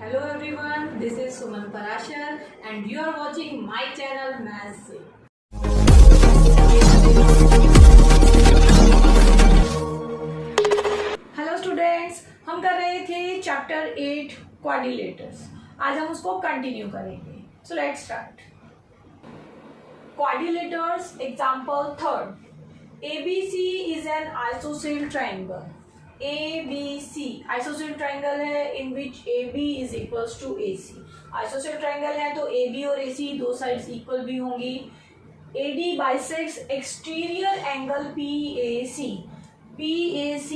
Hello everyone, this is Suman Parashar and you are watching my channel Maths से। Hello students, हम कर रहे थे चैप्टर 8 क्वाड्रिलेटर्स। आज हम उसको कंटिन्यू करेंगे। So let's start. Quadrilaterals example third. ABC is an isosceles triangle. ABC isosceles triangle है in which AB is equals to AC। Isosceles triangle है तो AB और AC दो साइड्स इक्वल भी होंगी। AD bisects exterior angle PAC। PAC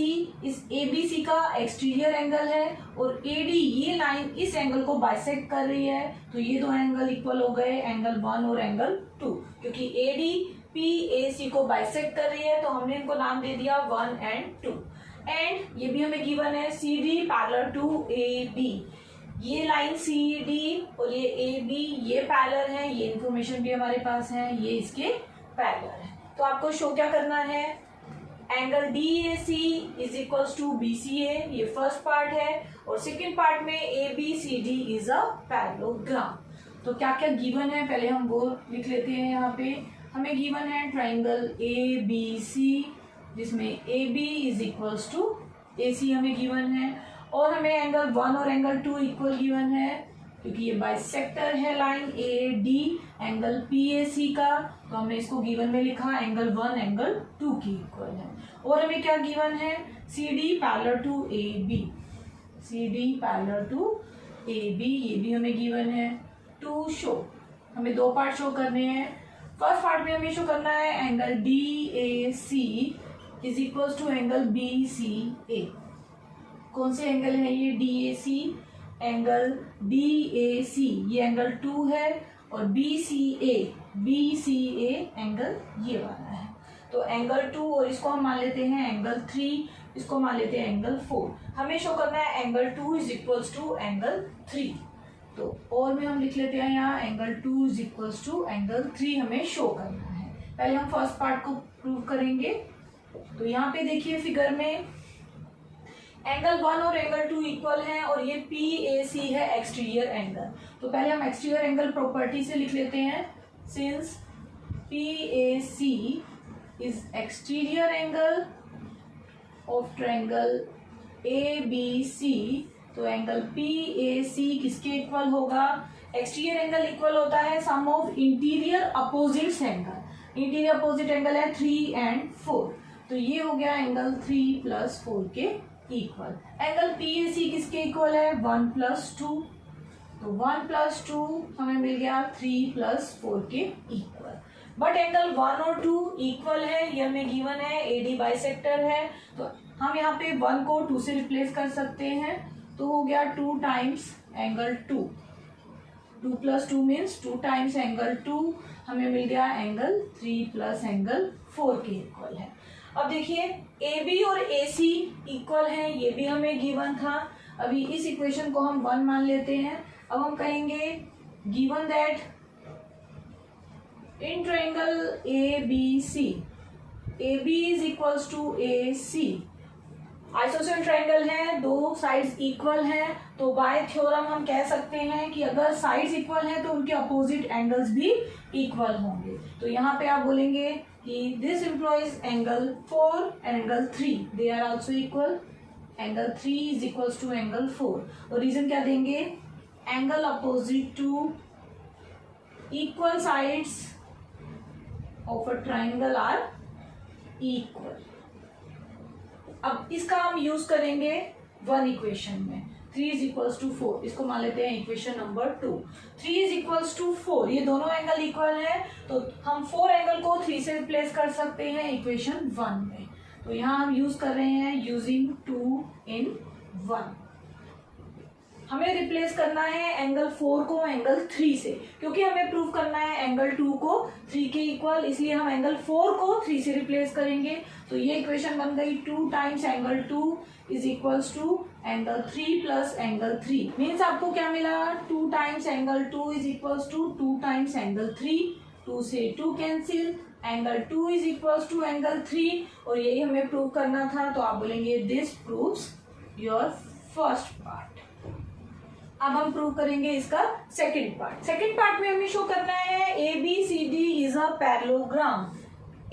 इस ABC का exterior angle है और AD ये लाइन इस एंगल को बाइसेक्ट कर रही है, तो ये दो एंगल इक्वल हो गए, एंगल 1 और एंगल 2। क्योंकि AD PAC को बाइसेक्ट कर रही है तो हमने इनको नाम दे दिया 1 एंड 2। एंड ये भी हमें गिवन है CD पैरेलल टू AB। ये लाइन CD और ये AB ये पैरेलल है, ये इंफॉर्मेशन भी हमारे पास है, ये इसके पैरेलल है। तो आपको शो क्या करना है, angle DAC is equals to BCA, ये फर्स्ट पार्ट है, और सेकेंड पार्ट में ABCD इज अ पैरेललोग्राम। तो क्या क्या गिवन है पहले हम वो लिख लेते हैं। यहाँ पे हमें गिवन है ट्राइंगल ABC जिसमें AB is equals to AC हमें गिवन है, और हमें एंगल 1 और एंगल 2 इक्वल गिवन है क्योंकि ये बाइसेक्टर है लाइन AD एंगल PAC का, तो हमने इसको गिवन में लिखा एंगल 1 एंगल 2 की इक्वल है। और हमें क्या गिवन है, CD parallel to AB। CD parallel to AB ये भी हमें गिवन है। टू शो, हमें दो पार्ट शो करने हैं। फर्स्ट पार्ट में हमें शो करना है angle DAC is equal to angle BCA। कौन से एंगल है ये, DAC एंगल DAC ये एंगल 2 है, और BCA एंगल ये वाला है। तो एंगल 2 और इसको हम मान लेते हैं एंगल 3, इसको मान लेते हैं एंगल 4। हमें शो करना है angle 2 is equals to angle 3। तो और में हम लिख लेते हैं यहाँ angle 2 is equals to angle 3 हमें शो करना है। पहले हम फर्स्ट पार्ट को प्रूव करेंगे। तो यहाँ पे देखिए फिगर में एंगल 1 और एंगल 2 इक्वल हैं और ये PAC है एक्सटीरियर एंगल। तो पहले हम एक्सटीरियर एंगल प्रॉपर्टी से लिख लेते हैं। Since PAC is exterior angle of triangle ABC, तो एंगल PAC किसके इक्वल होगा, एक्सटीरियर एंगल इक्वल होता है sum of interior opposites angle. Interior opposite angle है 3 एंड 4, तो ये हो गया एंगल 3 प्लस 4 के इक्वल। एंगल PAC किसके इक्वल है, 1 प्लस 2, तो 1 प्लस 2 हमें मिल गया 3 प्लस 4 के इक्वल। बट एंगल 1 और 2 इक्वल है, ये हमें गिवन है, AD बाइसेक्टर है, तो हम यहाँ पे 1 को 2 से रिप्लेस कर सकते हैं, तो हो गया 2 times angle 2। 2 plus 2 means 2 times angle 2, हमें मिल गया एंगल 3 प्लस एंगल 4 के इक्वल है। अब देखिए AB और AC इक्वल है, ये भी हमें गिवन था। अभी इस इक्वेशन को हम 1 मान लेते हैं। अब हम कहेंगे given that in triangle ABC AB is equals to AC। Isosceles triangle है, दो साइड्स इक्वल हैं, तो बाय थ्योरम हम कह सकते हैं कि अगर साइड्स इक्वल हैं तो उनके अपोजिट एंगल्स भी इक्वल होंगे। तो यहाँ पे आप बोलेंगे कि this implies angle 4 and angle 3 they are also equal. Angle 3 is equals to angle 4, और रीजन क्या देंगे, angle opposite to equal sides of a triangle are equal. अब इसका हम यूज करेंगे 1 इक्वेशन में। 3 इज इक्वल्स टू 4, इसको मान लेते हैं equation number 2। 3 is equals to 4, ये दोनों एंगल इक्वल है, तो हम 4 एंगल को 3 से रिप्लेस कर सकते हैं इक्वेशन 1 में। तो यहाँ हम यूज कर रहे हैं यूजिंग 2 in 1। हमें रिप्लेस करना है एंगल 4 को एंगल 3 से, क्योंकि हमें प्रूव करना है एंगल 2 को 3 के इक्वल, इसलिए हम एंगल 4 को 3 से रिप्लेस करेंगे। तो ये इक्वेशन बन गई 2 times angle 2 is equals to angle 3 plus angle 3। Means आपको क्या मिला, 2 times angle 2 is equals to 2 times angle 3। 2 से 2 cancel, angle 2 is equals to angle 3, और यही हमें प्रूव करना था। तो आप बोलेंगे this proves your first part. अब हम प्रूव करेंगे इसका सेकंड पार्ट। सेकंड पार्ट में हमें शो करना है ABCD is a parallelogram.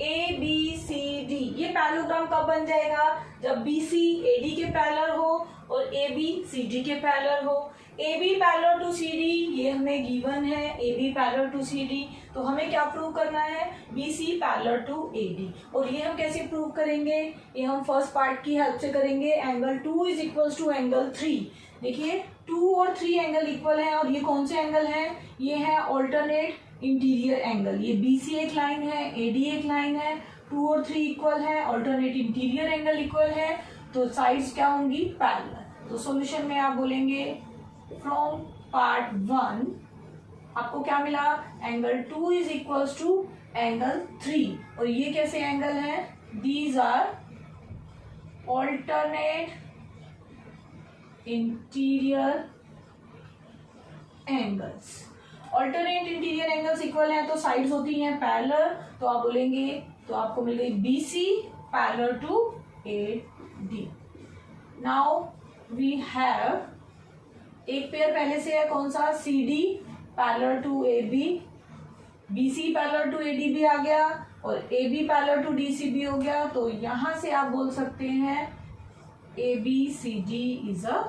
ABCD ये पैरेललोग्राम कब बन जाएगा? जब BC AD के पैरेलल हो और AB CD के पैरेलल हो। AB पैरेलल टू CD ये हमें गिवन है, AB पैरेलल टू CD, तो हमें क्या प्रूव करना है? BC parallel to AD। और ये हम कैसे प्रूव करेंगे? ये हम फर्स्ट पार्ट की हेल्प से करेंगे। Angle 2 is equal to angle 3। देखिए 2 और 3 एंगल इक्वल हैं, और ये कौन से एंगल हैं? ये है ऑल्टरनेट इंटीरियर एंगल। ये BC एक लाइन है, AD एक लाइन है, 2 और 3 इक्वल है, ऑल्टरनेट इंटीरियर एंगल इक्वल है, तो साइड्स क्या होंगी? पैरेलल। तो सॉल्यूशन में आप बोलेंगे फ्रॉम पार्ट 1 आपको क्या मिला? Angle 2 is equal to angle 3। और ये कैसे एंगल है? These are alternate interior angles. Alternate interior angles equal हैं तो साइड्स होती हैं पैरेलल, तो आप बोलेंगे, तो आपको मिल गई BC parallel to AD। Now we have एक पेयर पहले से है, कौन सा? CD parallel to AB। BC parallel to AD भी आ गया और AB पैरेलल टू DC भी हो गया, तो यहां से आप बोल सकते हैं ABCD is a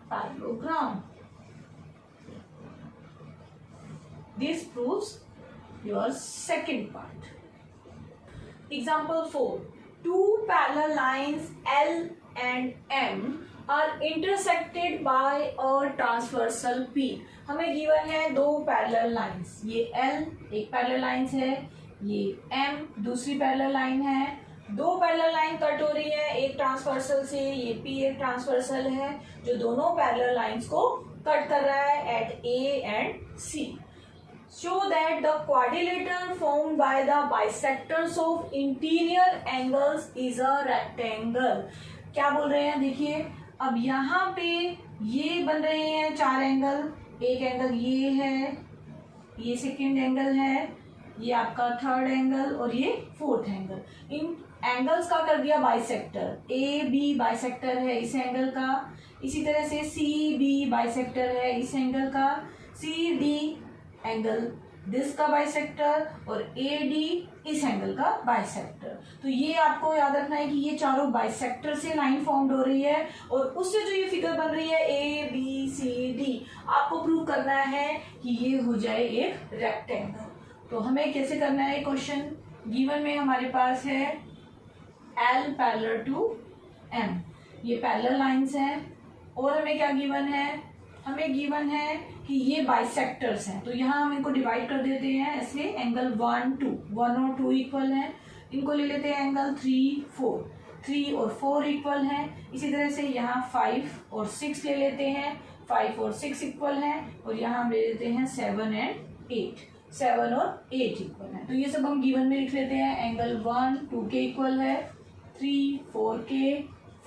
parallelogram. This proves your second part. Example 4. Two parallel lines L and M are intersected by a transversal P. हमें गिवन है दो पैरेलल लाइंस, ये L एक पैरेलल लाइंस है, ये M दूसरी पैरेलल लाइन है। दो पैरेलल लाइन कट हो रही है, एक ट्रांसवर्सल से, ये P एक ट्रांसवर्सल है जो दोनों पैरेलल लाइंस को कट कर रहा है at A and C। Show that the quadrilateral formed by the bisectors of interior angles is a rectangle। क्या बोल रहे हैं? देखिए अब यहाँ पे ये बन रहे हैं चार एंगल, एक एंगल ये है, ये सेकेंड एंगल है, ये आपका थर्ड एंगल और ये फोर्थ एंगल। इन एंगल्स का कर दिया बाइसेक्टर। AB बाइसेक्टर है इस एंगल का, इसी तरह से CB बाइसेक्टर है इस एंगल का, CD एंगल दिस का बाइसेक्टर और AD इस एंगल का बाइसेक्टर। तो ये आपको याद रखना है कि ये चारों बाइसेक्टर से लाइन फॉर्म्ड हो रही है और उससे जो ये फिगर बन रही है ABCD, आपको प्रूव करना है कि ये हो जाए एक रेक्टेंगल। तो हमें कैसे करना है? क्वेश्चन गिवन में हमारे पास है L पैरेलल टू M, ये पैरेलल लाइंस हैं, और हमें क्या गिवन है? हमें गिवन है कि ये बाइसेक्टर्स हैं, तो यहाँ हम इनको डिवाइड कर देते हैं ऐसे, एंगल 1 2 1 और 2 इक्वल हैं, इनको ले लेते हैं एंगल 3 4 3 और 4 इक्वल हैं। इसी तरह से यहाँ 5 और 6 ले लेते हैं, 5 और 6 इक्वल हैं, और यहाँ हम ले लेते हैं 7 एंड 8, 7 और 8 इक्वल हैं। तो ये सब हम गिवन में लिख लेते हैं। एंगल 1 2 के इक्वल है, 3 4 के,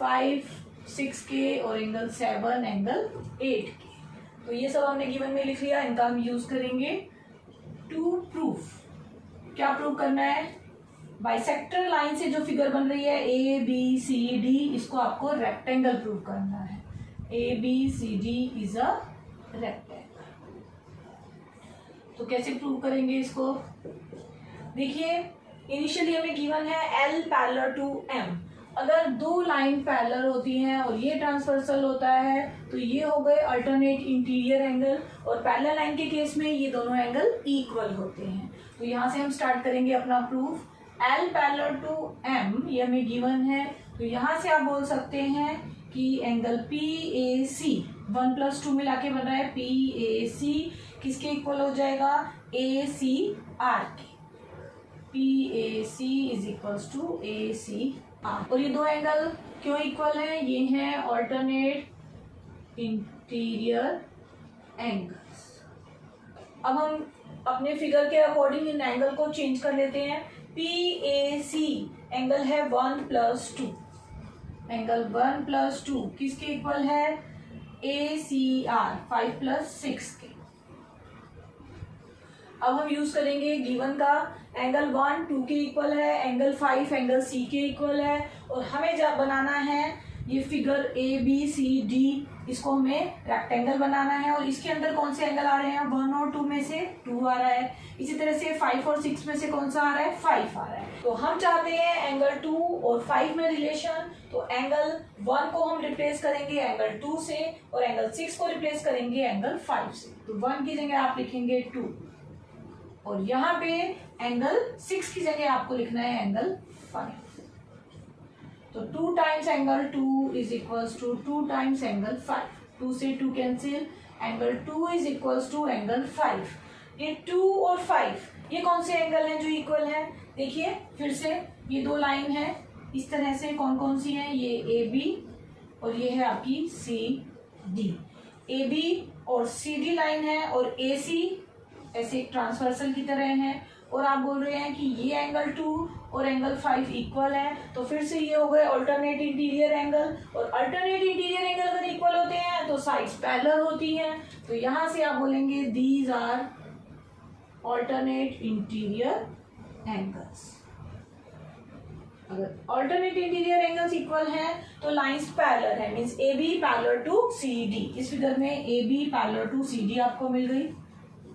5 6 के, और एंगल 7 एंगल 8 के। तो ये सब हमने गिवन में लिख लिया, इनका हम यूज करेंगे टू प्रूफ। क्या प्रूव करना है? बाइसेक्टर लाइन से जो फिगर बन रही है ABCD, इसको आपको रेक्टेंगल प्रूव करना है। ABCD is a rectangle. तो कैसे प्रूव करेंगे इसको? देखिए इनिशियली हमें गिवन है L पैरेलल टू M। अगर दो लाइन पैरेलल होती हैं और ये ट्रांसवर्सल होता है तो ये हो गए अल्टरनेट इंटीरियर एंगल, और पैरेलल लाइन के केस में ये दोनों एंगल इक्वल होते हैं। तो यहाँ से हम स्टार्ट करेंगे अपना proof. L parallel to M ये हमें गिवन है, तो यहाँ से आप बोल सकते हैं कि एंगल PAC 1 + 2 मिला के बन रहा है PAC, किसके इक्वल हो जाएगा? ACR के। PAC is equal to ACR। और ये दो एंगल क्यों इक्वल हैं? ये हैं ऑल्टरनेट इंटीरियर एंगल्स। अब हम अपने फिगर के अकॉर्डिंग इन एंगल को चेंज कर लेते हैं। PAC एंगल है 1 + 2, एंगल 1 + 2 किसके इक्वल है? ACR 5 + 6 के। अब हम यूज करेंगे गिवन का, एंगल 1 2 के इक्वल है, एंगल 5 एंगल C के इक्वल है, और हमें जब बनाना है ये फिगर ABCD इसको हमें रेक्टेंगल बनाना है और इसके अंदर कौन से एंगल आ रहे हैं, 1 और 2 में से 2 आ रहा है। इसी तरह से 5 और 6 में से कौन सा आ रहा है, 5 आ रहा है। तो हम चाहते हैं एंगल 2 और 5 में रिलेशन, तो एंगल 1 को हम रिप्लेस करेंगे एंगल 2 से और एंगल 6 को रिप्लेस करेंगे एंगल 5 से। तो 1 की जगह आप लिखेंगे 2 और यहाँ पे एंगल 6 की जगह आपको लिखना है एंगल 5। तो 2 times angle 2 is equals to 2 times angle 5। 2 से 2 cancel, angle 2 is equals to angle 5। ये 2 और 5 ये कौन से एंगल हैं जो इक्वल है, देखिए फिर से ये दो लाइन है इस तरह से, कौन कौन सी है, ये ए बी और ये है आपकी सी डी। ए बी और सी डी लाइन है और ए सी ऐसे एक ट्रांसवर्सल की तरह है और आप बोल रहे हैं कि ये एंगल 2 और एंगल 5 इक्वल है। तो फिर से ये हो गए अल्टरनेट इंटीरियर एंगल और अल्टरनेट इंटीरियर एंगल अगर इक्वल होते हैं तो साइड्स पैरेलल होती हैं। तो यहां से आप बोलेंगे these are alternate interior angles. अगर अल्टरनेट इंटीरियर एंगल्स इक्वल हैं तो लाइंस पैरेलल है, means A B parallel to C D. इस फिगर में A B parallel to C D आपको मिल गई,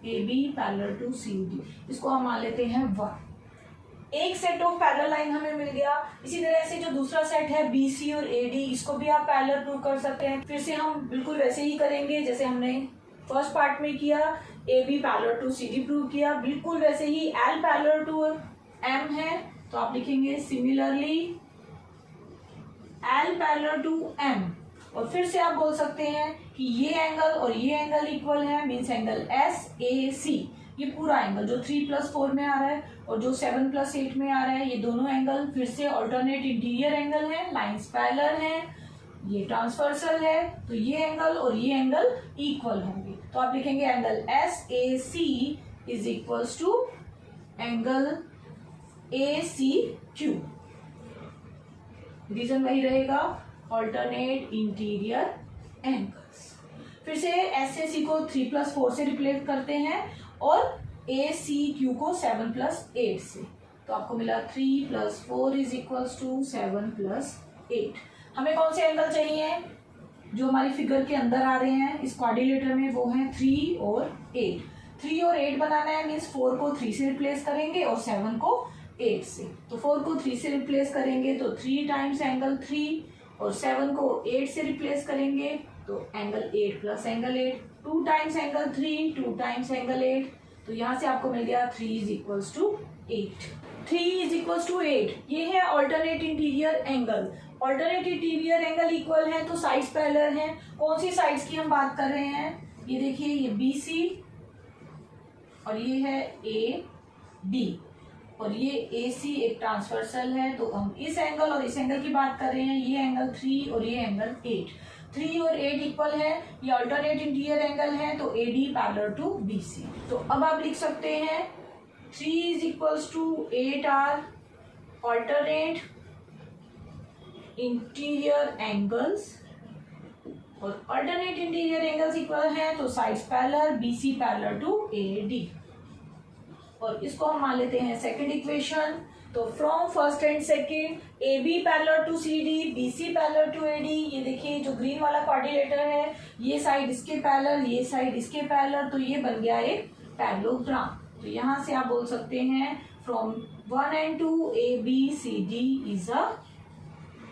A B parallel to C D, इसको हम मान लेते हैं 1। एक सेट ऑफ पैरेलल लाइन हमें मिल गया। इसी तरह से जो दूसरा सेट है बी सी और ए डी, इसको भी आप पैरेलल प्रूव कर सकते हैं। फिर से हम बिल्कुल वैसे ही करेंगे जैसे हमने फर्स्ट पार्ट में किया, A B parallel to C D prove किया, बिल्कुल वैसे ही एल पैरेलल टू एम है तो आप लिखेंगे similarly L parallel to M. और फिर से आप बोल सकते हैं कि ये एंगल और ये एंगल इक्वल है, मींस एंगल एस ए सी, ये पूरा एंगल जो 3+4 में आ रहा है और जो 7+8 में आ रहा है, ये दोनों एंगल फिर से अल्टरनेट इंटीरियर एंगल है, लाइंस पैरेलल है, ये ट्रांसवर्सल है, तो ये एंगल और ये एंगल इक्वल होंगे। तो आप लिखेंगे angle S A C is equals to angle A C Q. Reason वही रहेगा, अल्टरनेट इंटीरियर एंगल्स। फिर से एस ए सी को 3+4 से रिप्लेस करते हैं और ए सी क्यू को 7+8 से, तो आपको मिला 3+4 इज इक्वल्स टू 7+8। हमें कौन से एंगल चाहिए जो हमारी फिगर के अंदर आ रहे हैं इस क्वाड्रिलेटर में, वो है 3 और 8। 3 और 8 बनाना है, मीन्स 4 को 3 से रिप्लेस करेंगे और 7 को 8 से। तो 4 को 3 से रिप्लेस करेंगे तो 3 टाइम्स एंगल 3 और 7 को 8 से रिप्लेस करेंगे तो angle 8 plus angle 8, 2 times angle 3, 2 times angle 8, तो यहाँ से आपको मिल गया 3 is equals to 8। 3 is equals to 8, ये है alternate interior angle. Alternate interior angle equal है तो साइड्स पैरेलल हैं। कौन सी साइड्स की हम बात कर रहे हैं, ये देखिए ये बी सी और ये है ए डी और ये ए सी एक ट्रांसवर्सल है, तो हम इस एंगल और इस एंगल की बात कर रहे हैं। ये एंगल 3 और ये एंगल 8, 3 और 8 इक्वल है, ये अल्टरनेट इंटीरियर एंगल है, तो A D parallel to B C. तो अब आप लिख सकते हैं 3 is equals to 8 are alternate interior angles और अल्टरनेट इंटीरियर एंगल्स इक्वल है तो sides parallel, B C parallel to A D. और इसको हम मान लेते हैं सेकंड इक्वेशन। तो from first and second A B parallel to C D, B C parallel to A D, ये देखिए जो ग्रीन वाला क्वाड्रिलेटर है, ये साइड इसके पैरेलल, ये साइड इसके पैरेलल, तो ये बन गया एक पैरेललोग्राम। तो यहाँ से आप बोल सकते हैं from 1 and 2 A B C D is a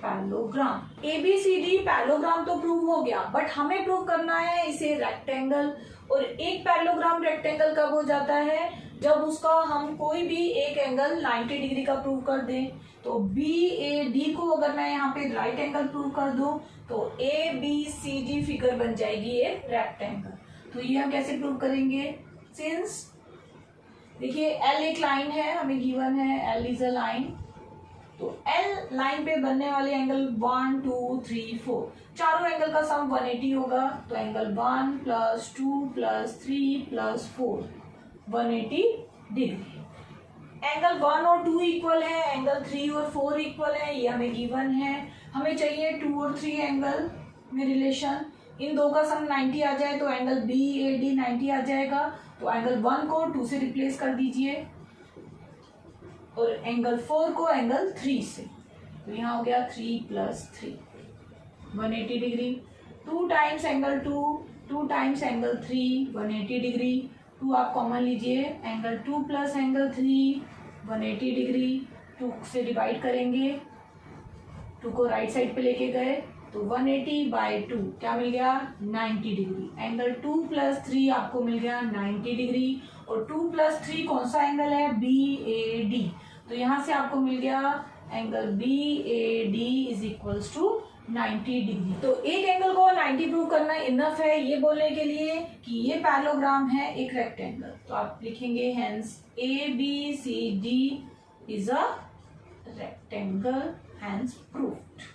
parallelogram. A B C D parallelogram तो प्रूव हो गया, बट हमें प्रूव करना है इसे रेक्टेंगल। और एक पैरेललोग्राम रेक्टेंगल कब हो जाता है, जब उसका हम कोई भी एक एंगल 90 डिग्री का प्रूव कर दें। तो बी ए डी को अगर मैं यहाँ पे राइट एंगल प्रूव कर दूं तो A B C D figure बन जाएगी एक रेक्टेंगल। तो ये हम कैसे प्रूव करेंगे, सिंस देखिए एल एक लाइन है, हमें गिवन है एल इज अ लाइन, तो एल लाइन पे बनने वाले एंगल 1 2 3 4, चारों एंगल का सम 180 होगा। तो एंगल 1 + 2 + 3 + 4 180 डिग्री। एंगल 1 और 2 इक्वल है, एंगल 3 और 4 इक्वल है, ये हमें गिवन है। हमें चाहिए 2 और 3 एंगल में रिलेशन, इन दो का सम 90 आ जाए तो एंगल बी ए डी 90 आ जाएगा। तो एंगल 1 को 2 से रिप्लेस कर दीजिए और एंगल 4 को एंगल 3 से, तो यहाँ हो गया 3 + 3 180 degree. 2 times angle 2 times angle 3 180 degree, 2 आप कॉमन लीजिए, एंगल 2 प्लस एंगल 3 180 डिग्री, 2 से डिवाइड करेंगे, 2 को राइट साइड पे लेके गए तो 180/2 क्या मिल गया 90 डिग्री। एंगल 2 प्लस 3 आपको मिल गया 90 डिग्री, और 2 प्लस 3 कौन सा एंगल है BAD, तो यहाँ से आपको मिल गया angle BAD is equals to 90 degree. तो एक एंगल को 90 प्रूव करना इनफ है ये बोलने के लिए कि ये पैरेललोग्राम है एक रेक्टेंगल। तो आप लिखेंगे hence ABCD is a rectangle, hence proved.